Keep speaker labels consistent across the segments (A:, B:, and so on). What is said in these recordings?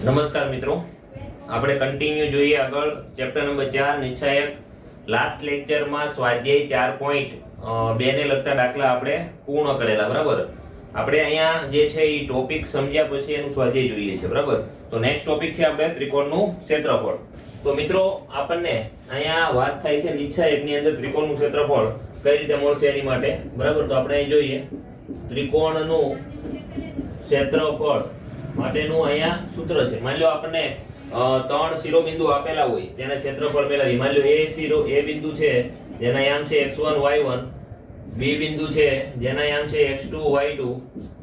A: નમસ્કાર મિત્રો, આપણે કન્ટિન્યુ જોઈએ આગળ ચેપ્ટર નંબર 4 નિશ્ચયક. લાસ્ટ લેક્ચરમાં સ્વાધ્યાય 4.2 ને લગતા દાખલા આપણે પૂર્ણ કરેલા. બરાબર, આપણે અહીંયા જે છે એ ટોપિક સમજ્યા પછી એનું સ્વાધ્યાય જોઈએ છે. બરાબર, તો નેક્સ્ટ ટોપિક છે આપણે ત્રિકોણનું ક્ષેત્રફળ. તો મિત્રો આપણને અહીંયા વાત થાય છે નિશ્ચયકની અંદર ત્રિકોણનું ક્ષેત્રફળ કઈ રીતે મળશે એની માટે. બરાબર, તો આપણે અહીં જોઈએ ત્રિકોણનું ક્ષેત્રફળ માટેનું અહીંયા સૂત્ર છે. માની લો આપણને ત્રણ શિરોબિંદુ આપેલા હોય તેના ક્ષેત્રફળ મેળવીએ. માની લો એ બિંદુ છે જેના યામ છે x1 y1, b બિંદુ છે જેના યામ છે x2 y2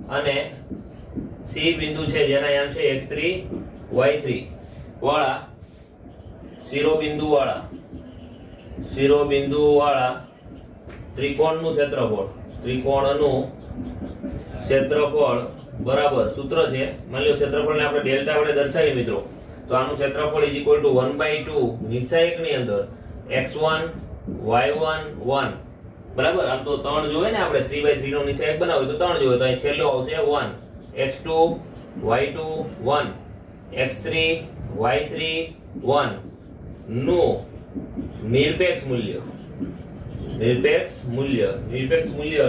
A: અને c બિંદુ છે જેના યામ છે x3 y3 વાળા શિરોબિંદુ વાળા ત્રિકોણનું ક્ષેત્રફળ બરાબર સૂત્ર છે. માની લો ક્ષેત્રફળને આપણે ડેલ્ટા વડે દર્શાવીએ મિત્રો, તો આનું ક્ષેત્રફળ = 1/2 નિશ્ચયકની અંદર x1 y1 1. બરાબર, આમ તો 3 જોવે ને આપણે 3/3 નો નિશ્ચયક બનાવો તો 3 જોવે, તો અહીં છેલ્લો આવશે 1, x2 y2 1, x3 y3 1 નું નિરપેક્ષ મૂલ્ય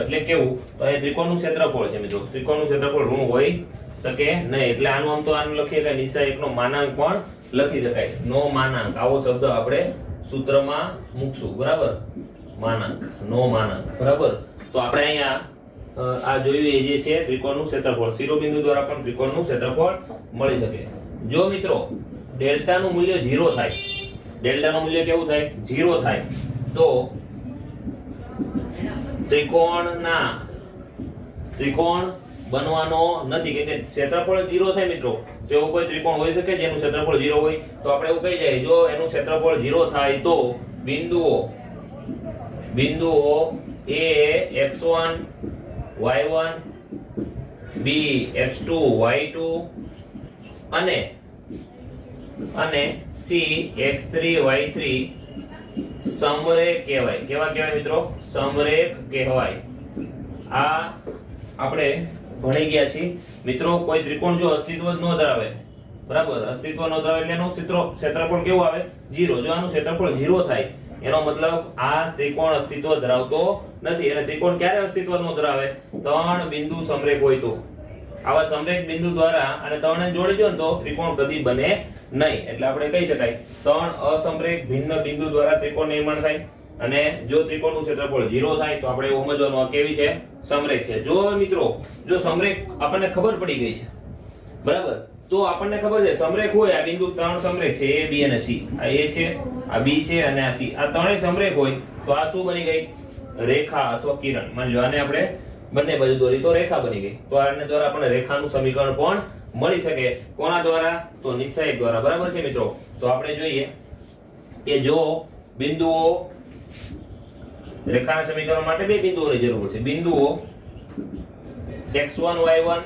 A: એટલે કેવું? તો અહીં ત્રિકોણનું ક્ષેત્રફળ છે મિત્રો. ત્રિકોણનું ક્ષેત્રફળ ઋણ હોઈ શકે નહીં, એટલે આનું લખીએ કે નિશ્ચયકનો માનાંક પણ લખી શકાય. નો માનાંક આવો શબ્દ આપણે સૂત્રમાં મૂકશું. બરાબર, નો માનાંક. બરાબર, તો આપણે અહીંયા આ જોયું એ જે છે ત્રિકોણનું ક્ષેત્રફળ. શિરોબિંદુ દ્વારા પણ ત્રિકોણનું ક્ષેત્રફળ મળી શકે. જો મિત્રો ડેલ્ટાનું મૂલ્ય 0 થાય, ડેલ્ટાનું મૂલ્ય કેવું થાય? 0 થાય તો ત્રિકોણ બનવાનો નથી. કે ક્ષેત્રફળ 0 થાય મિત્રો, તો એવો કોઈ ત્રિકોણ હોઈ શકે જેનું ક્ષેત્રફળ 0 હોય? તો આપણે એવું કહી જાય, જો એનું ક્ષેત્રફળ 0 થાય તો બિંદુઓ A x1 y1, B x2 y2 અને C x3 y3 સમરેખ કહેવાય. કેવા કહેવાય મિત્રો? સમરેખ કહેવાય. આ આપણે ભણી ગયા છીએ મિત્રો. કોઈ ત્રિકોણ જો અસ્તિત્વ જ ન ધરાવે, બરાબર, અસ્તિત્વ ન ધરાવે એટલે એનું ક્ષેત્રફળ કેવું આવે? 0. જો આનું ક્ષેત્રફળ 0 થાય એનો મતલબ આ ત્રિકોણ અસ્તિત્વ ધરાવતો નથી. અને ત્રિકોણ ક્યારે અસ્તિત્વ ન ધરાવે? 3 બિંદુ સમરેખ હોય તો. આવા સમરેખ બિંદુ દ્વારા અને 3 ને જોડી દો ને તો ત્રિકોણ કદી બને નહીં. એટલે આપણે કહી શકાય 3 અસમરેખ ભિન્ન બિંદુ દ્વારા ત્રિકોણ નિર્માણ થાય. અને જો ત્રિકોણનું ક્ષેત્રફળ 0 થાય તો આપણે એવું સમજવાનું આ કેવી છે? સમરેખ છે. જો મિત્રો જો સમરેખ આપણને ખબર પડી ગઈ છે, બરાબર, તો આપણને ખબર છે સમરેખ હોય, આ બિંદુ 3 સમરેખ છે, A B અને C. આ A છે, આ B છે અને આ C. આ ત્રણેય સમરેખ હોય તો આ શું બની ગઈ? રેખા અથવા કિરણ. માની લો આને આપણે બંને બાજુ દોરી તો રેખા બની ગઈ. તો આને દ્વારા આપણને રેખાનું સમીકરણ પણ મળી શકે. કોના દ્વારા? તો નિશ્ચયક દ્વારા. બરાબર છે મિત્રો. તો આપણે જોઈએ કે જો બિંદુઓ, રેખાના સમીકરણ માટે બે બિંદુઓની જરૂર છે. બિંદુઓ x1 y1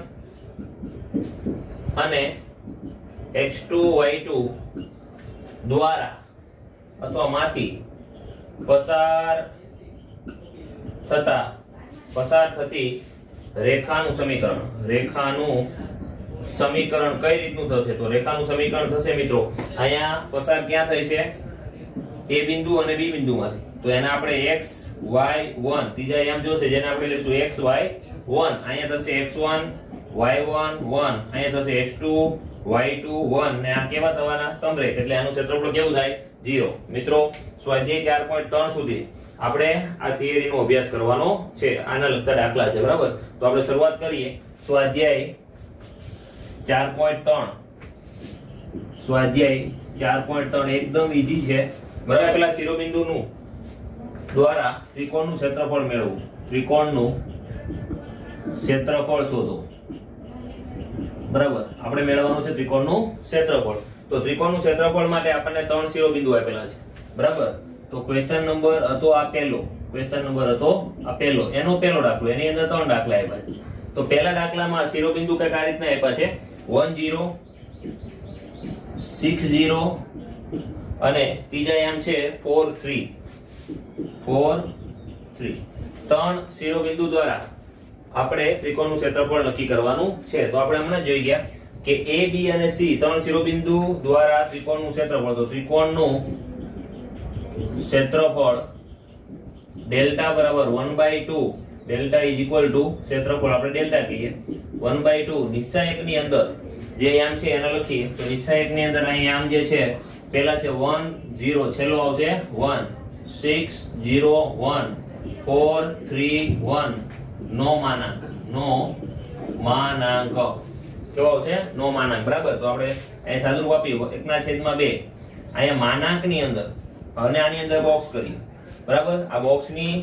A: અને x2 y2 દ્વારા અથવા માંથી પસાર થતી રેખાનું સમીકરણ કઈ રીતનું થશે? તો રેખાનું સમીકરણ થશે મિત્રો, અહીંયા પસાર ક્યાં થઈ છે? A બિંદુ અને B બિંદુમાંથી. તો એને આપણે x y1 ત્રીજા યામ જોશે, જેને આપણે લખીશું x y1. અહીંયા થશે x1 y1 1, અહીંયા થશે x2 y2 1 ને આ કેવા થવાના? સમરેખ. એટલે આનું ક્ષેત્રફળ કેવું થાય? 0. મિત્રો સ્વાધ્યાય 4.3 સુધી આપણે આ થિયરીનો અભ્યાસ કરવાનો છે. આના લગતા દાખલા છે. બરાબર, તો આપણે શરૂઆત કરીએ. સ્વાધ્યાય 4.3 એકદમ ઈઝી છે. બરાબર, પેલા શિરોબિંદુનું દ્વારા ત્રિકોણનું ક્ષેત્રફળ મેળવવું. ત્રિકોણનું ક્ષેત્રફળ શોધો. બરાબર, આપણે મેળવવાનું છે ત્રિકોણનું ક્ષેત્રફળ. તો ત્રિકોણનું ક્ષેત્રફળ માટે આપણને 3 શિરોબિંદુ આપેલા છે. બરાબર, તો ક્વેશ્ચન નંબર હતો આ પહેલો. એનો પહેલો દાખલો. એની અંદર 3 દાખલા આપ્યા છે. તો પહેલા દાખલામાં શિરોબિંદુ કઈક આ રીતના આપ્યા છે 1 0 6 0 અને ત્રીજા યામ છે 4 3. 3 શિરોબિંદુ દ્વારા આપણે ત્રિકોણનું ક્ષેત્રફળ નક્કી કરવાનું છે. તો આપણે હમણાં જોઈ ગયા કે A B અને C ત્રણ શિરોબિંદુ દ્વારા ત્રિકોણનું ક્ષેત્રફળ, તો ત્રિકોણનું ક્ષેત્રફળ ડેલ્ટા બરાબર 1/2, ડેલ્ટા ઇઝ ઇક્વલ ટુ ક્ષેત્રફળ આપણે ડેલ્ટા કહીએ 1/2 નિશ્ચાયકની અંદર જે યામ છે એને લખીએ તો નિશ્ચાયકની અંદર અહીં યામ જે છે પહેલા છે 1 0, છેલ્લો આવશે 1 6 0 1 4 3 1, નો માનાંક કેવો આવશે નો માનાંક, બરાબર. તો આપણે અહીં સાદુરૂપ આપીએ 1/2 અહીંયા માનાંકની અંદર અને આની અંદર બોક્સ કરીએ, બરાબર. આ બોક્સની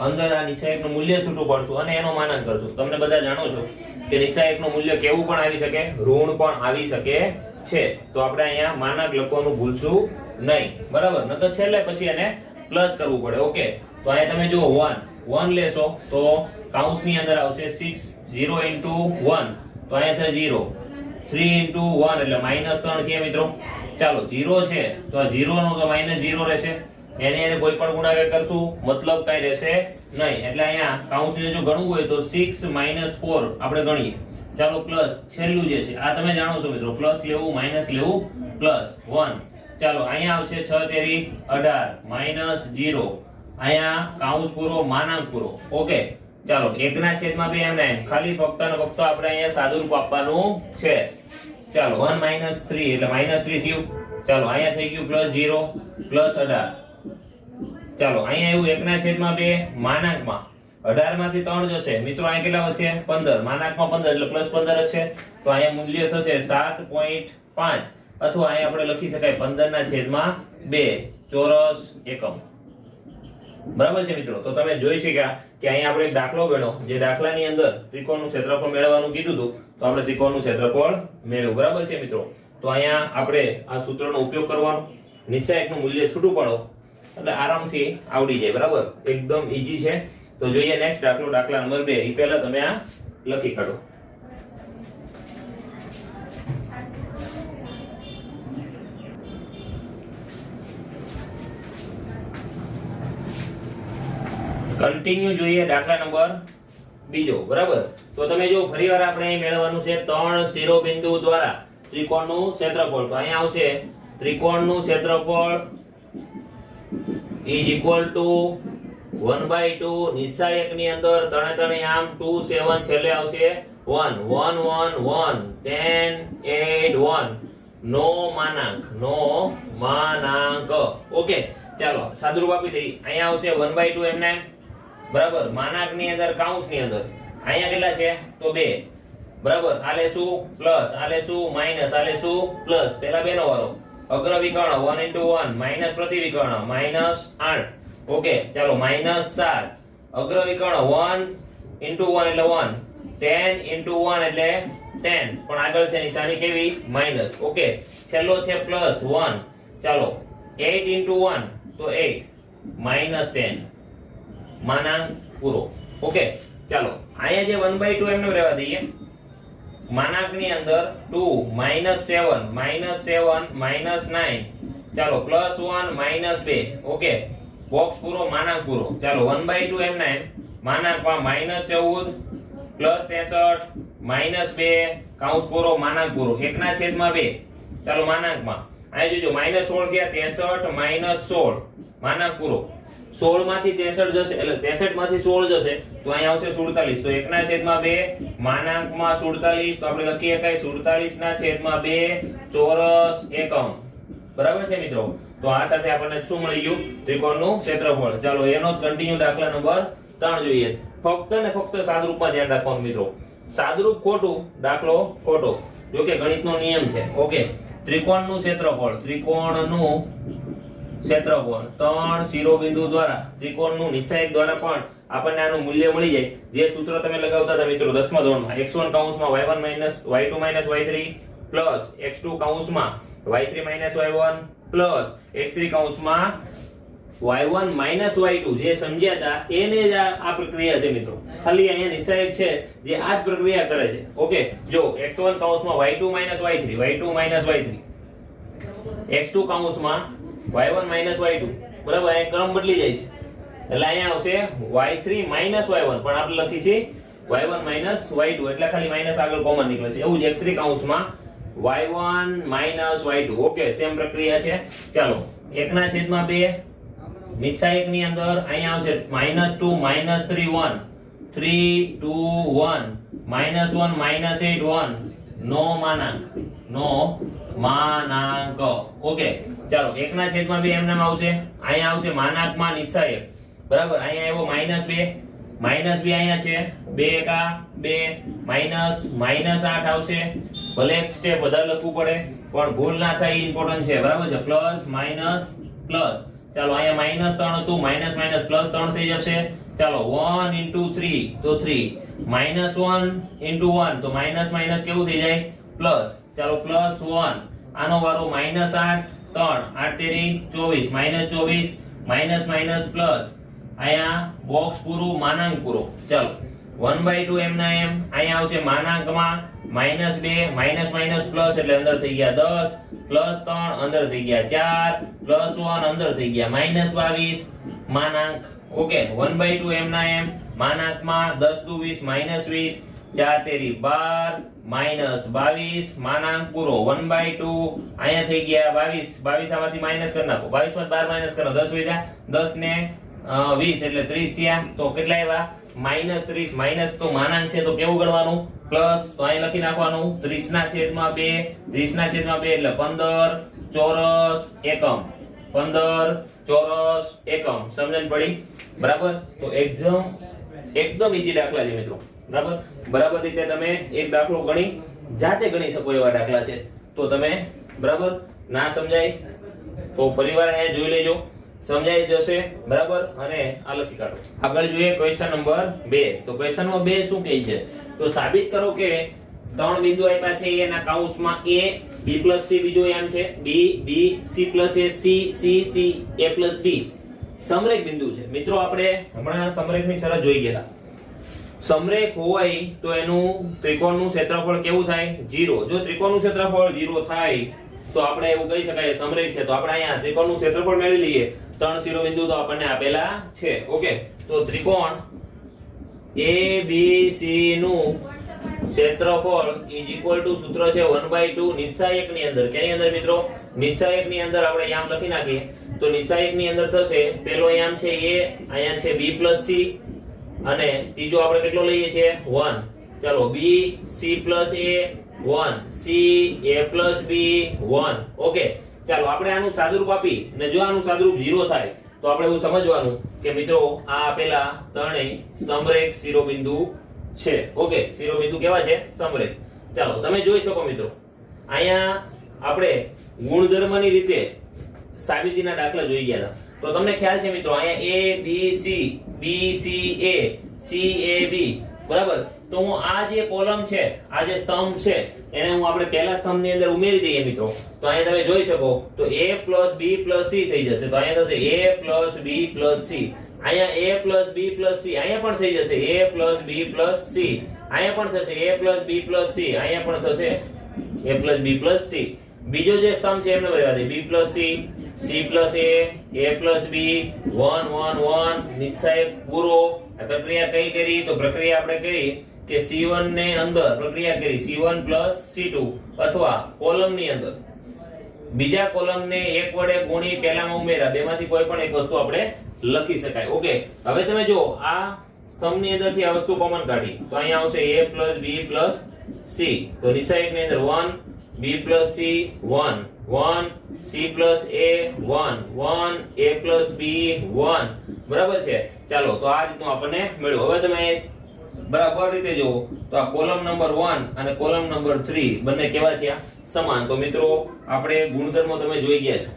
A: અંદર આ નિશ્ચાયકનું મૂલ્ય છૂટું પાડશું અને એનો માનાંક કરશું. તમને બધા જાણો છો કે નિશ્ચાયકનું મૂલ્ય કેવું પણ આવી શકે, ઋણ પણ આવી શકે છે. તો આપણે અહીંયા માનાંક લખવાનું ભૂલશું નહીં, બરાબર. નકર છેલ્લે પછી એને પ્લસ કરવું પડે. ઓકે, તો અહીંયા તમે જુઓ 1 લેશો તો કૌંસની અંદર આવશે 6 0 into 1, તો અહીંયા થશે 0 3 into 1 એટલે -3 છે મિત્રો. ચાલો 0 છે તો આ 0 નો તો -0 રહેશે, એને કોઈ પણ ગુણાકાર કરશું મતલબ કઈ રહેશે નહીં. એટલે અહીંયા કૌંસને જો ગણવું હોય તો 6 - 4 આપણે ગણીએ. ચાલો પ્લસ છેલ્લું જે છે આ તમે જાણો છો મિત્રો, પ્લસ લેવું માઈનસ લેવું પ્લસ 1. ચાલો અહીંયા આવશે 6 તેરી 18 -0, અહીંયા કૌંસ પૂરો માનાંક પૂરો. ઓકે, ચાલો 1/2 એમને ખાલી ફક્ત ને ફક્ત આપણે અહીંયા સાદુરૂપ આપવાનું છે. ચાલો 1 - 3 એટલે -3 થયું. ચાલો અહીંયા થઈ ગયું +0 +18. ચાલો અહીંયા એવું 1/2 માનાંકમાં 18 માંથી 3 જશે મિત્રો, અહીંયા કેટલા વધશે 15, માનાંકમાં 15 એટલે +15 જ છે. તો અહીંયા મૂલ્ય થશે 7.5 અથવા અહીંયા આપણે લખી શકાય 15/2 ચોરસ એકમ, બરાબર છે મિત્રો. તો તમે જોઈ શક્યા કે અહીંયા આપણે એક દાખલો ગણ્યો, જે દાખલાની અંદર ત્રિકોણનું ક્ષેત્રફળ મેળવવાનું કીધું હતું, તો આપણે ત્રિકોણનું ક્ષેત્રફળ મેળવ્યું, બરાબર છે મિત્રો. તો અહીંયા આપણે આ સૂત્રનો ઉપયોગ કરવાનો, નિશ્ચાયકનું મૂલ્ય છૂટું પાડો એટલે આરામથી આવડી જાય, બરાબર. એકદમ ઈઝી છે. તો જોઈએ નેક્સ્ટ દાખલો, દાખલા નંબર 2. એ પહેલા તમે આ લખી કાઢો. કન્ટિન્યુ જોઈએ દાખલા નંબર 2, બરાબર. તો તમે જો ફરીવાર આપણે અહીં મેળવવાનું છે ત્રણ શિરોબિંદુ દ્વારા ત્રિકોણનું ક્ષેત્રફળ. તો અહીંયા આવશે ત્રિકોણનું ક્ષેત્રફળ is equal to 1/2 નિશ્ચાયકની અંદર 3 આમ 2 7 છેલ્લે આવશે 1 1 1 1 10 8 1, નો માનાંક. ઓકે, ચાલો સાદુરૂપ આપી દઈએ. અહીંયા આવશે 1/2 એમને, બરાબર. માનાંકની અંદર કૌંસની અંદર અહીંયા કેટલા છે તો 2, બરાબર. આ લેશું પ્લસ, આ લેશું માઈનસ, આ લેશું પ્લસ. પહેલા 2 નો વારો, અગ્ર વિકર્ણ 1 into 1 માઈનસ પ્રતિ વિકર્ણ -8. ઓકે, ચાલો -7, અગ્ર વિકર્ણ 1 into 1 એટલે 1, 10 into 1 એટલે 10, પણ આગળ છે નિશાની કેવી માઈનસ. ઓકે, છેલ્લો છે પ્લસ 1. ચાલો 8 into 1 તો 8 -10, માનાંક પૂરો. ઓકે, ચાલો અહીંયા જે 1/2 એમને રહેવા દઈએ. માનાંકની અંદર 2 -7 -9. ચાલો +1 -2. ઓકે, બોક્સ પૂરો માનાંક પૂરો. ચાલો 1/2 એમને માનાંકમાં -14 +63 -2 કૌંસ પૂરો માનાંક પૂરો 1/2. ચાલો માનાંકમાં અહીં જોજો -16 થયા 63 -16 માનાંક પૂરો. 16 માંથી 63 જશે એટલે 63 માંથી 16 જશે તો અહીં આવશે 47. તો 1/2 માનાંકમાં 47, તો આપણે લખીએ કઈ 47/2 ચોરસ એકમ, બરાબર છે મિત્રો. તો આ સાથે આપણને શું મળી ગયું ત્રિકોણનું ક્ષેત્રફળ. ચાલો એનો જ કન્ટિન્યુ દાખલા નંબર 3 જોઈએ. ફક્ત ને ફક્ત સાદુરૂપમાં ધ્યાન રાખવાનું મિત્રો. સાદુરૂપ ખોટું, દાખલો ખોટો, જો કે ગણિતનો નિયમ છે. ઓકે, ત્રિકોણનું ક્ષેત્રફળ, ત્રિકોણનું ક્ષેત્રફળ ત્રણ શિરોબિંદુ દ્વારા ત્રિકોણનું નિશ્ચાયક દ્વારા પણ આપણને આનું મૂલ્ય મળી જાય. જે સૂત્ર તમે લગાવતા હતા મિત્રો 10મા ધોરણમાં, x1 કૌંસમાં y1 y2 y3 plus x2 કૌંસમાં y3 y1 પ્લસ x3 કૌંસમાં y1 y2, જે સમજ્યા હતા એને જ આ પ્રક્રિયા છે મિત્રો. ખાલી અહીંયા નિશ્ચાયક છે જે આ જ પ્રક્રિયા કરે છે. ઓકે, જો x1 કૌંસમાં y2 y3 x2 કૌંસમાં y1 y2, બરાબર. અહીં ક્રમ બદલી જાય છે એટલે અહીંયા આવશે y3 y1, પણ આપણે લખી છે y1 y2 એટલે ખાલી માઈનસ આગળ કોમન નીકળે છે. એવું જ x3 કૌંસમાં y1 minus y2. Okay, same પ્રક્રિયા છે. ચાલો 1 ના છેદમાં 2 નીચા એક ની અંદર અહીંયા આવશે -2 -3 1 3 2 1 -1 -8 1 નો માનાંક. ઓકે, ચાલો 1 ના છેદમાં 2 એમ નામ આવશે. અહીંયા આવશે માનાંકમાં નીચા એક. બરાબર, અહીંયા આવ્યો -2 અહીંયા છે 2 એકા 2 -8 આવશે. ભલે એક સ્ટેપ વધારે લખવું પડે પણ ભૂલ ના થાય ઇમ્પોર્ટન્ટ છે. બરાબર છે, પ્લસ માઈનસ પ્લસ. ચાલો અહીંયા -3 હતું, માઈનસ માઈનસ પ્લસ 3 થઈ જશે. ચાલો 1 into 3 તો 3 -1 into 1 તો માઈનસ માઈનસ કેવું થઈ જાય પ્લસ. ચાલો +1 આનો વારો -8 3 8 તેરી 24 -24 માઈનસ માઈનસ પ્લસ. અહીંયા બોક્સ પૂરું, માનાંક પૂરો. ચાલો 1/2 એમ ના એમ અહીંયા આવશે માનાંકમાં -2 માઈનસ માઈનસ પ્લસ એટલે અંદર થઈ ગયા 10 +3 અંદર થઈ ગયા 4 +1 અંદર થઈ ગયા -22 માનાંક. ઓકે, 1/2 એમ ના એમ માનાંકમાં 10 દુ 20 -20 4 તેરી 12 -22 માનાંક પૂરો. 1/2 અહીંયા થઈ ગયા 22 આમાંથી માઈનસ કરી નાખો. 22 માંથી 12 માઈનસ કરો 10 વધ્યા. 10 ને 20 એટલે 30 થયા. તો કેટલા આવ્યા -30. માઈનસ તો માનાંક છે તો કેવું ગણવાનું પ્લસ. તો અહીં લખી નાખવાનું 30 ના છેદમાં 2 30 ના છેદમાં 2 એટલે 15 ચોરસ એકમ. 15 ચોરસ એકમ. સમજણ પડી? બરાબર. તો એકદમ ઈઝી દાખલા છે મિત્રો. બરાબર રીતે તમે એક દાખલો ગણી જાતે ગણી શકો એવા દાખલા છે. તો તમે બરાબર ના સમજાય તો ફરીવાર અહીંયા જોઈ લેજો, સમજાઈ જશે. બરાબર, અને આ લખી કાઢો. આગળ જોઈએ ક્વેશ્ચન નંબર 2. તો ક્વેશ્ચન નંબર 2 શું કહે છે? તો સાબિત કરો કે 3 બિંદુ આપ્યા છે, એના કૌંસમાં a b + c બીજો એમ છે, b b c + a c c c a + b સમરેખ બિંદુ છે. મિત્રો આપણે હમણાં સમરેખની શરત જોઈ ગયા. સમરેખ હોય તો એનું ત્રિકોણનું ક્ષેત્રફળ કેવું થાય 0. જો ત્રિકોણનું ક્ષેત્રફળ 0 થાય તો આપણે એવું કહી શકાય સમરેખ છે. તો આપણે અહીંયા ત્રિકોણનું ક્ષેત્રફળ મેળવી લઈએ. 3 શિરોબિંદુ તો આપણને આપેલા છે. ઓકે, તો ત્રિકોણ ABC નું ક્ષેત્રફળ સૂત્ર છે 1/2 નિશ્ચાયક ની અંદર. કેની અંદર મિત્રો? નિશ્ચાયક ની અંદર. આપણે યામ લખી નાખીએ તો નિશ્ચાયક ની અંદર થશે પહેલો યામ છે a, અહીંયા છે b + c અને ત્રીજો આપણે કેટલો લઈએ છીએ 1. ચાલો b c + a 1 c a + b 1. Okay, ચાલો આપણે આનું સાદુરૂપ આપી ને જો આનું સાદુરૂપ 0 થાય તો આપણે એવું સમજવાનું કે મિત્રો આ આપેલા ત્રણેય સમરેખ શિરોબિંદુ છે. ઓકે, શિરોબિંદુ કેવા છે? સમરેખ. ચાલો તમે જોઈ શકો મિત્રો, અહીંયા આપણે ગુણધર્મની રીતે સાબિતીના દાખલા જોઈ ગયા હતા. તો તમને ખ્યાલ છે મિત્રો, અહીંયા a b c b c a c a b. બરાબર. તો હું આ જે કોલમ છે, આ જે સ્તંભ છે, એને હું આપણે પહેલા સ્તંભની અંદર ઉમેરી દઈએ મિત્રો. તો અહીંયા તમે જોઈ શકો તો a + b + c થઈ જશે. તો અહીંયા થશે a + b + c. અહીંયા a + b + c. અહીંયા પણ થઈ જશે a + b + c. અહીંયા પણ થશે a + b + c. અહીંયા પણ થશે a + b + c. બીજો જે સ્તંભ છે એમને રહેવા દે b + c c + a + b 1 1 1 નિશ્ચાયક પૂરો. આ પ્રક્રિયા કઈ કરી? તો પ્રક્રિયા આપણે કરી કે C1 ને અંદર પ્રક્રિયા કરી C1 + C2 અથવા કોલમની અંદર બીજા કોલમને 1 વડે ગુણી પહેલામાં ઉમેરા. બેમાંથી કોઈ પણ એક વસ્તુ આપણે લખી શકાય. ઓકે, હવે તમે જો આ સ્તંભની અંદરથી આ વસ્તુ કોમન કાઢી તો અહીંયા આવશે a + b + c. તો નિશ્ચાયકની અંદર 1 b + c 1 1 c + a 1 1 a + b 1. બરાબર છે. ચાલો તો આ રીતનું આપણને મળ્યું. હવે તમે બરાબર રીતે જુઓ તો આ કોલમ નંબર 1 અને કોલમ નંબર 3 બંને કેવા થયા? સમાન. તો મિત્રો આપણે ગુણધર્મો તમે જોઈ ગયા છો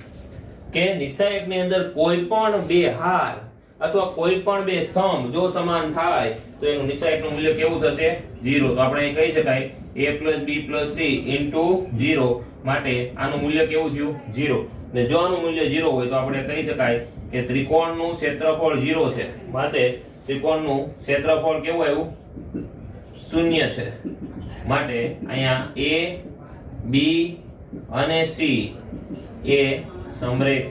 A: કે નિશ્ચાયકની અંદર કોઈ પણ બે હાર અથવા કોઈ પણ બે સ્તંભ જો સમાન થાય તો એનું નિશ્ચાયકનું મૂલ્ય કેવું થશે? 0. તો આપણે કહી શકાય a + b + c * 0 માટે આનું મૂલ્ય કેવું થયું? 0. ને જો આનું મૂલ્ય 0 હોય તો આપણે કહી શકાય કે ત્રિકોણનું ક્ષેત્રફળ 0 છે. માટે ત્રિકોણનું ક્ષેત્રફળ કેવું આવ્યું? 0 છે. માટે અહીંયા a b અને c એ સમરેખ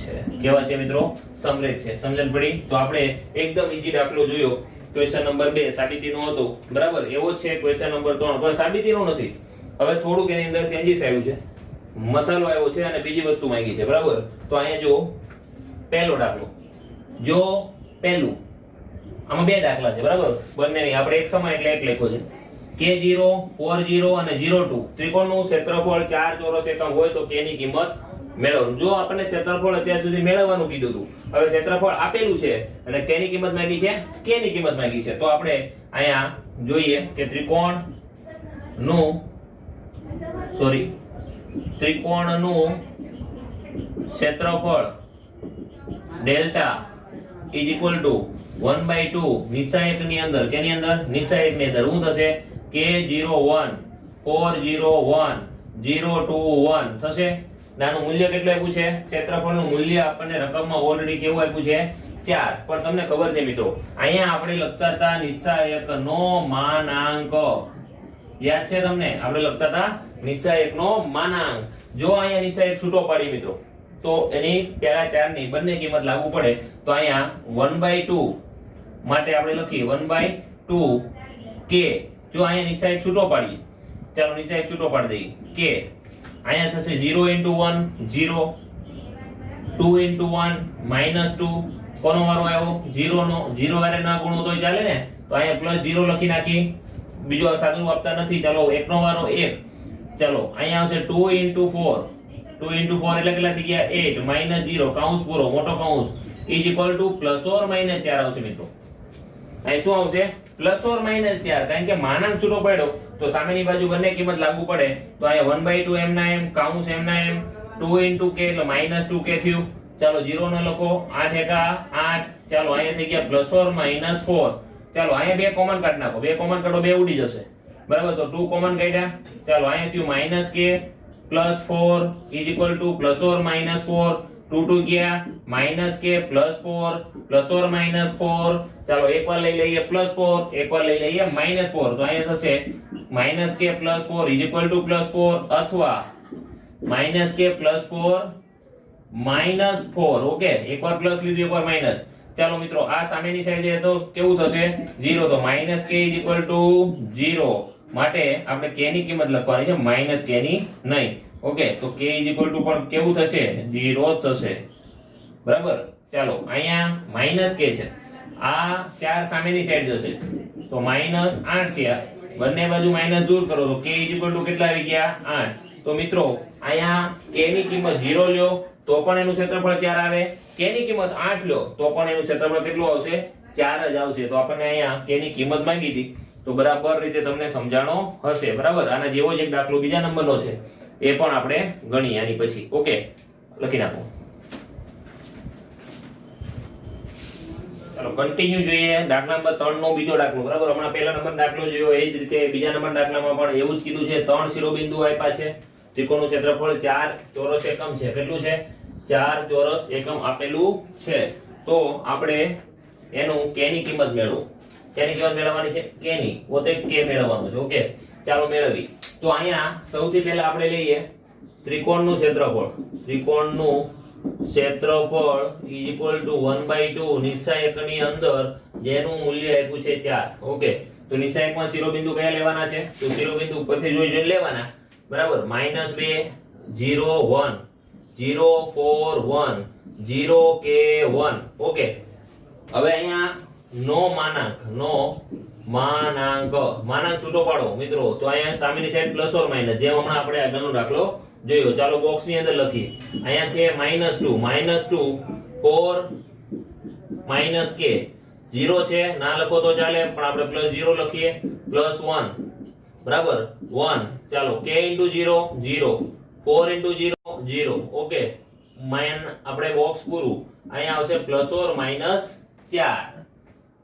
A: છે. કેવા છે મિત્રો? સમરેખ છે. સમજણ પડી? તો આપણે એકદમ ઈઝી દાખલો જોયો ક્વેશ્ચન નંબર 2 સાબિતીનો હતો. બરાબર. એવો જ છે ક્વેશ્ચન નંબર 3 પણ સાબિતીનો નથી. હવે થોડુંક એની અંદર ચેન્જીસ આવ્યું છે, મસાલો આવ્યો છે અને બીજી વસ્તુ માંગી છે, બરાબર. તો અહીંયા જો પહેલો દાખલો, જો પહેલું, આમાં બે દાખલા છે, બરાબર, બંનેની આપણે એક સમય એટલે એક લખ્યો છે. K0 40 અને 02 ત્રિકોણનું ક્ષેત્રફળ 4 ચોરસ એકમ હોય તો k ની કિંમત મેળવવાનું. જો આપણને ક્ષેત્રફળ અત્યાર સુધી મેળવવાનું કીધું હતું, હવે ક્ષેત્રફળ આપેલું છે અને k ની કિંમત માંગી છે, k ની કિંમત માંગી છે, તો આપણે અહીંયા જોઈએ કે ત્રિકોણનું ક્ષેત્રફળ ડેલ્ટા ઇઝ ઇક્વલ ટુ 1/2 નિશાયકની અંદર, કેની અંદર? નિશાયકની અંદર શું થશે? K01 401 021 થશે. નાનું મૂલ્ય કેટલું આપ્યું છે? ક્ષેત્રફળનું મૂલ્ય આપણને રકમમાં ઓલરેડી કેવું આપ્યું છે? 4. પણ તમને ખબર છે મિત્રો, અહીંયા આપણે લખતા હતા નિશાયકનો માનાંક, યાદ છે તમને? આપણે લખતા હતા નિશાયકનો માનાંક. જો અહીંયા નિશાયક છૂટો પાડી મિત્રો, તો એની પહેલા 4 ની બંને કિંમત લાગુ પડે, તો અહીંયા 1/2 માટે આપણે લખીએ 1/2 k. જો અહીંયા નિશાયક છૂટો પાડીએ, ચાલો નિશાયક છૂટો પાડી દઈએ, k અહીંયા થશે 0 * 1 0, 2 * 1 -2. કોનો વારો આવ્યો? 0 નો. 0 વારે ના ગુણો તોય ચાલે ને, તો અહીંયા +0 લખી નાખી, બીજો સાદું આપતા નથી. ચાલો 1 નો વારો 1, ચાલો અહીંયા આવશે 2 * 4, 2 * 4 એટલે કેટલા થઈ ગયા? 8 -0 કૌંસ પૂરો, મોટો કૌંસ, ઇઝ ઇક્વલ ટુ +or -4 આવશે મિત્રો. અહીં શું આવશે? +or -4, કારણ કે માનાંક છૂટો પડ્યો તો સામેની બાજુ બંને કિંમત લાગુ પડે, તો અહીંયા 1/2 m ના m કૌંસ m ના m 2 * k એટલે -2k થયું. ચાલો 0 ન લખો, 8 એકા 8, ચાલો અહીંયા થઈ ગયા +or -4. ચાલો અહીંયા બે કોમન કાઢ નાખો, બે કોમન કાઢો, બે ઉડી જશે, બરાબર. તો 2 કોમન કાઢ્યા, ચાલો અહીંયા થયું -k +4 is equal to +or -4. 2 2 ગયા -k +4 +or -4. ચાલો એકવાર લઈ લઈએ +4, એકવાર લઈ લઈએ -4, તો અહીંયા થશે -k +4 ઇઝ ઇક્વલ ટુ +4 અથવા -k +4 -4. ઓકે, એકવાર પ્લસ લીધું, એકવાર માઈનસ. ચાલો મિત્રો આ સામેની સાઈડ છે તો કેવું થશે? 0. તો -k ઇઝ ઇક્વલ ટુ 0 માટે આપણે k ની કિંમત લખવાની છે, -k ની નહીં. ઓકે, તો k ઇઝ ઇક્વલ ટુ પણ કેવું થશે? 0 થશે, બરાબર. ચાલો અહીંયા -k છે, આ 4 સામેની સાઈડ જશે તો -8 થયા, બંને બાજુ માઈનસ દૂર કરો તો k ઇઝ ઇક્વલ ટુ કેટલા આવી ગયા? 8. તો મિત્રો અહીંયા k ની કિંમત 0 લ્યો તો પણ એનું ક્ષેત્રફળ 4 આવે, k ની કિંમત 8 લ્યો તો પણ એનું ક્ષેત્રફળ કેટલું આવશે? 4 જ આવશે. તો આપણને અહીંયા k ની કિંમત માંગી હતી, તો બરાબર રીતે તમને સમજાણો હશે, બરાબર. આના જેવો જ એક દાખલો બીજા નંબરનો છે, એ પણ આપણે ગણીએ આની પછી. ઓકે, લખી નાખો. ચાલો કન્ટિન્યુ જોઈએ. દાખલા નંબર 3 નો બીજો દાખલો, બરાબર. હમણાં પહેલા નંબર દાખલો જોયો એ જ રીતે બીજા નંબર દાખલામાં પણ એવું જ કીધું છે. 3 શિરોબિંદુ આપ્યા છે, ત્રિકોણનું ક્ષેત્રફળ 4 ચોરસ એકમ છે. કેટલું છે? 4 ચોરસ એકમ આપેલું છે. તો આપણે એનું k ની કિંમત મેળવો. કેની કિંમત મેળવવાની છે? k ની, પોતે k મેળવવાનું છે. ઓકે, ચાલો મેળવી. તો અહીંયા સૌથી પહેલા આપણે લઈએ ત્રિકોણનું ક્ષેત્રફળ. ત્રિકોણનું ક્ષેત્રફળ ઇઝ ઇક્વલ ટુ 1/2 નિશાયકની અંદર જેનું મૂલ્ય આપ્યું છે 4. ઓકે, તો નિશાયકમાં શિરોબિંદુ કયા લેવાના છે? તો શિરોબિંદુ ઉપરથી જોઈને લેવાના, બરાબર. -2 0 1 0 4 1 0 k 1. ઓકે, હવે અહીંયા નો માનાંક છૂટો પાડો મિત્રો. તો અહીંયા સામેની સાઈડ +or - જેમ હમણાં આપણે આગળનો દાખલો જોયો. ચાલો બોક્સ ની અંદર લખીએ. અહીંયા છે -2 4 - k 0 છે, ના લખો તો ચાલે પણ આપણે +0 લખીએ, +1 બરાબર 1. ચાલો k * 0 0, 4 * 0 0. ઓકે, આપણે બોક્સ પૂરું. અહીંયા આવશે +or -4,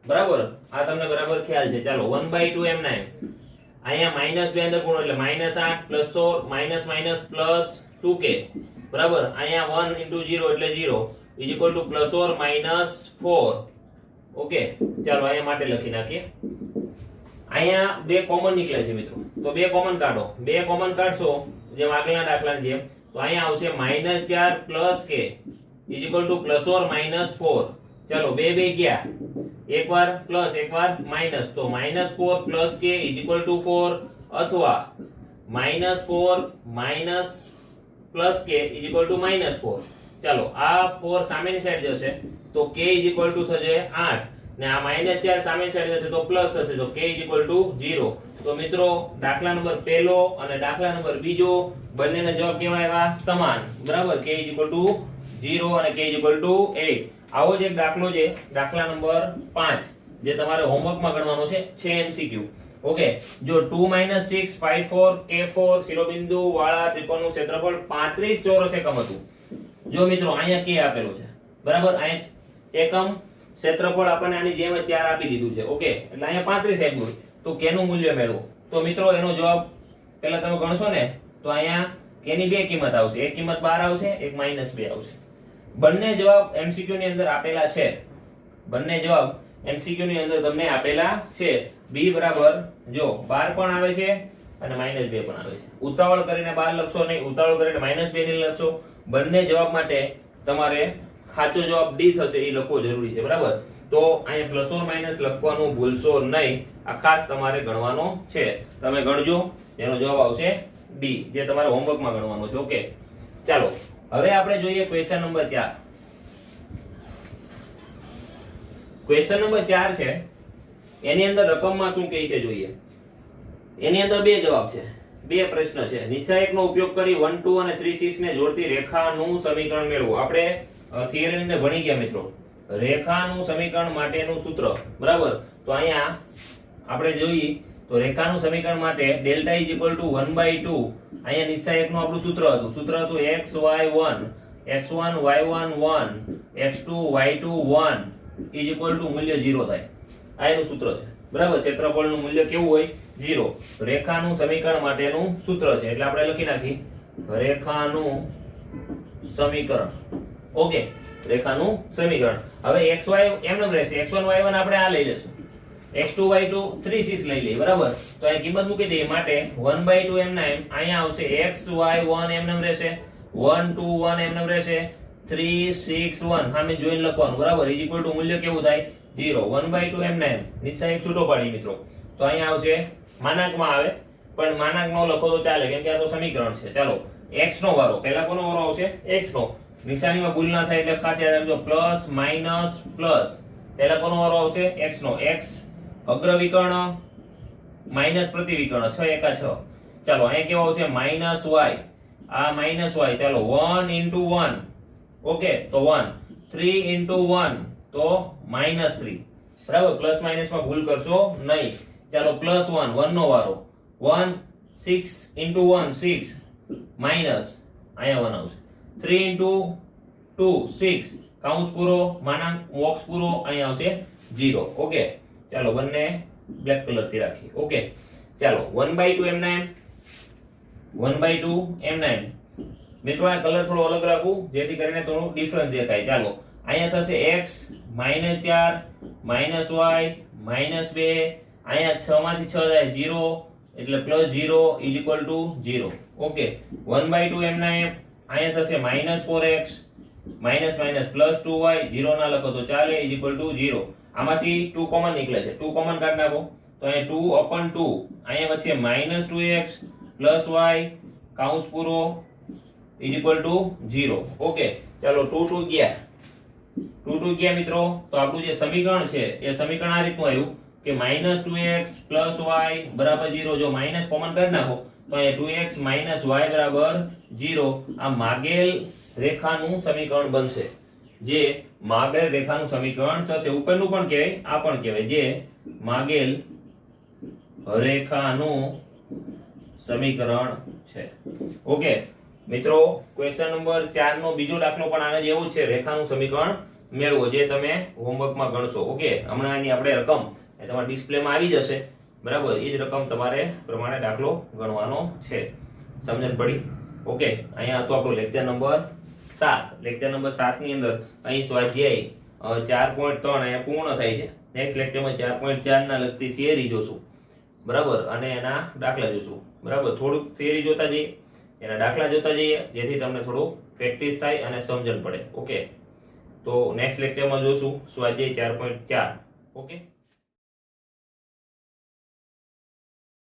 A: બરાબર. આ તમને બરાબર ખ્યાલ છે. ચાલો 1/2 m ના m, અહીંયા -2 અંદર ગુણો એટલે -8 +or +2k, બરાબર. અહીંયા 1 * 0 એટલે 0 is equal to +or -4. Okay, ચાલો અહીંયા માટે લખી નાખીએ. અહીંયા બે કોમન નીકળે છે મિત્રો, તો બે કોમન કાઢો. બે કોમન કાઢશો જેમ આગળના દાખલાની જેમ, તો અહીંયા આવશે -4 + k is equal to +or -4. ચાલો બે ગયા, એકવાર પ્લસ એકવાર માઈનસ, તો -4 + k ઇઝ ઇક્વલ ટુ 4 અથવા -4 minus plus k is equal to -4. ચાલો આ 4 સામેની સાઈડ જશે તો k ઇઝ ઇક્વલ ટુ થશે 8 ને આ -4 સામેની સાઈડ જશે તો પ્લસ થશે તો k ઇઝ ઇક્વલ ટુ 0. તો મિત્રો દાખલા નંબર પહેલો અને દાખલા નંબર બીજો બંનેના જવાબ કેવા આવ્યા? સમાન. બરાબર, k ઇઝ ઇક્વલ ટુ 0 અને k ઇઝ ઇક્વલ ટુ 8. આવો જ એક દાખલો છે દાખલા નંબર 5 જે તમારે હોમવર્કમાં ગણવાનો છે MCQ. ઓકે, જો 2 6 5 4 k4 શિરોબિંદુ વાળા ત્રિકોણનું ક્ષેત્રફળ 35 ચોરસ એકમ હતું. જો મિત્રો અહીંયા k આપેલો છે. બરાબર, અહીંયા એકમ ક્ષેત્રફળ આપણને આની જેમ જ 4 આપી દીધું છે. ઓકે, એટલે અહીંયા 35 આપ્યું હોય તો k નું મૂલ્ય મેળવો. તો મિત્રો એનો જવાબ પહેલા તમે ગણશો ને તો અહીંયા k ની બે કિંમત આવશે. એક કિંમત 12 આવશે, એક -2 આવશે. બંને જવાબ MCQ ની અંદર આપેલા છે. બંને જવાબ MCQ ની અંદર તમને આપેલા છે. b બરાબર જો 12 પણ આવે છે અને -2 પણ આવે છે. ઉતાવળ કરીને 12 લખશો નહીં, ઉતાવળ કરીને -2 નહીં લખશો. બંને જવાબ માટે તમારે સાચો જવાબ D થશે એ લખવો જરૂરી છે. બરાબર, તો અહીંયા પ્લસ ઓર માઇનસ લખવાનું ભૂલશો નહીં. આ ખાસ તમારે ગણવાનો છે. તમે ગણજો, એનો જવાબ આવશે D, જે તમારે હોમવર્કમાં ગણવાનો છે. ઓકે, ચાલો હવે આપણે જોઈએ ક્વેશ્ચન નંબર 4. ક્વેશ્ચન નંબર 4 છે એની અંદર રકમમાં શું કહે છે જોઈએ. એની અંદર બે જવાબ છે, બે પ્રશ્ન છે. નીચા એકનો ઉપયોગ કરી 1 2 અને 3 6 ને જોડતી રેખાનું સમીકરણ મેળવો. આપણે થિયરી ની અંદર ભણી ગયા મિત્રો રેખાનું સમીકરણ માટેનું સૂત્ર. બરાબર, તો અહીંયા આપણે જોઈએ તો રેખાનું સમીકરણ માટે ડેલ્ટા ઇઝ ઇક્વલ ટુ 1/2. અહીંયા નીચા એકનું આપણું સૂત્ર હતું. સૂત્ર હતું xy1 x1 y1 1 x2 y2 1 is equal to મૂલ્ય 0 થાય. આ એનું સૂત્ર છે. બરાબર, ક્ષેત્રફળનું મૂલ્ય કેવું હોય? 0. રેખાનું સમીકરણ માટેનું સૂત્ર છે એટલે આપણે લખી નાખી રેખાનું સમીકરણ. ઓકે, રેખાનું સમીકરણ. હવે xy એમને રહેશે, x1 y1 આપણે આ લઈ લેશું, x2 y2 3 6 લઈ લઈએ. બરાબર, તો અહીં કિંમત મૂકી દઈએ માટે 1/2 એમના એમ અહીંયા આવશે. xy1 એમને રહેશે, 1 2 1 એમને રહેશે, 3 6 1 સામે જોઈને લખવાનું. બરાબર, ઇઝ ઇક્વલ ટુ મૂલ્ય કેવું થાય? 0. 1/2 એમના એમ નીચે એક છૂટો પાડી મિત્રો તો અહીંયા આવશે માનાંકમાં આવે પણ માનાંક નો લખો તો ચાલે કેમ કે આ તો સમીકરણ છે. ચાલો x નો વારો, પહેલા કોનો વારો આવશે? x નો. નિશાનીમાં ભૂલ ના થાય એટલે ખાસ યાદ રાખજો, પ્લસ માઈનસ પ્લસ. પહેલા કોનો વારો આવશે? x નો. x અગ્ર વિકર્ણ માઈનસ પ્રતિવિકર્ણ 6 એકા 6. ચાલો અહીંયા કેવો આવશે? Minus y. આ માઈનસ y. ચાલો 1 into 1. ઓકે, તો 1. 3 into 1 તો -3. બરાબર, પ્લસ માઈનસ માં ભૂલ કરશો નહીં. ચાલો પ્લસ 1 1 નો વારો 1 6 into 1 6 માઈનસ અહીંયા 1 આવશે. 3 into 2 6 કૌંસ પૂરો માનાંક બોક્સ પૂરો અહીંયા આવશે 0. ઓકે, ચાલો બંને બ્લેક કલર થી રાખીએ. ઓકે, ચાલો 1/2 એમના એમ 1/2 એમના એમ. મિત્રો આ કલર થોડો અલગ રાખું જેથી કરીને થોડું ડિફરન્સ દેખાય. ચાલો અહીંયા થશે x -4 -y -2. અહીંયા 6 માંથી 6 જાય 0 એટલે +0 ઇઝ ઇક્વલ ટુ 0. ઓકે, 1/2 એમના એમ. અહીંયા થશે -4x માઈનસ માઈનસ +2y 0 ના લખો તો ચાલે ઇઝ ઇક્વલ ટુ 0. આમાંથી 2 કોમન નીકળે છે, 2 કોમન કાઢી નાખો તો અહીંયા 2/2. અહીંયા વચ્ચે -2x +y કૌંસ પૂરો ઇઝ ઇક્વલ ટુ 0. ઓકે, ચાલો 2 2 ગયા 2 2 ગયા મિત્રો. તો આપણું જે સમીકરણ છે એ સમીકરણ આ રીતનું આવ્યું કે -2x +y બરાબર 0. જો માઈનસ કોમન કાઢી નાખો તો અહીંયા 2x - y બરાબર 0. આ માગેલ રેખાનું સમીકરણ બનશે, જે માગેલ રેખાનું સમીકરણ થશે. ઉપરનું પણ કહેવાય, આ પણ કહેવાય, જે માગેલ રેખાનું સમીકરણ છે. ઓકે મિત્રો, ક્વેશ્ચન નંબર 4 નો બીજો દાખલો પણ આને જેવું જ છે, રેખાનું સમીકરણ મેળવો, જે તમે હોમવર્કમાં ગણશો. ઓકે, હમણાં એની આપણે રકમ એ તમારા ડિસ્પ્લેમાં આવી જશે. બરાબર, એ જ રકમ તમારે પ્રમાણે દાખલો ગણવાનો છે. સમજણ પડી? ઓકે, અહીંયા હતો આપણો લેક્ચર નંબર 7. લેક્ચર નંબર 7 ની અંદર અહીં સ્વાધ્યાય 4.3 અહીંયા પૂર્ણ થાય છે. નેક્સ્ટ લેક્ચરમાં 4.4 ના લગતી થિયરી જોશું. બરાબર, અને એના દાખલા જોશું. બરાબર, થોડુંક થિયરી જોતા જઈએ, એના દાખલા જોતા જઈએ, જેથી તમને થોડું પ્રેક્ટિસ થાય અને સમજણ પડે. ઓકે, તો નેક્સ્ટ લેક્ચરમાં જોશું સ્વાધ્યાય 4.4. ઓકે.